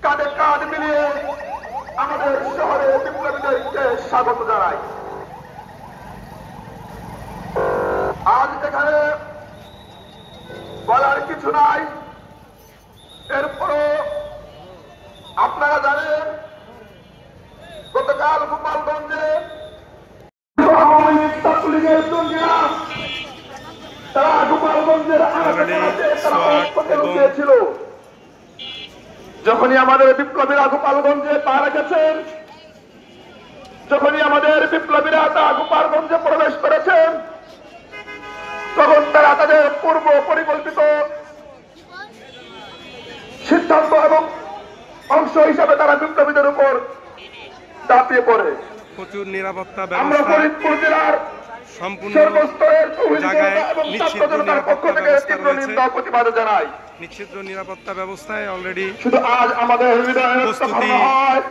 কাঁধে কাঁধ মিলিয়ে আমাদের শহরে বিপ্লবীদেরকে স্বাগত জানাই। আজ এখানে বলার কিছু নাই, এরপরও আপনারা জানেন গতকাল গোপালগঞ্জে আওয়ামী লীগ ছাত্রলীগের জঙ্গিরা তারা গোপালগঞ্জের ছিল। যখনই আমাদের বিপ্লবীরা গোপালগঞ্জে পা রেখেছেন, যখনই আমাদের বিপ্লবীরা তা গোপালগঞ্জে প্রবেশ করেছেন, তখন তারা তাদের পূর্ব পরিকল্পিত সিদ্ধান্ত এবং অংশ হিসাবে তারা বিপ্লবীদের উপর ঝাঁপিয়ে পড়ে। প্রচুর নিরাপত্তা আমরা ব্যবস্থা ফরিদপুর জেলার সম্পূর্ণ সর্বস্তরের জায়গায় এবং নিশ্চিত ছাত্র জনতার পক্ষ নিরাপত্তা থেকে ব্যবস্থা তীব্র রয়েছে। নিন্দা ও প্রতিবাদ জানাই। নিশ্চিত নিরাপত্তা ব্যবস্থায় অলরেডি শুধু আজ আমাদের হৃদয়ের প্রস্তুতি হয়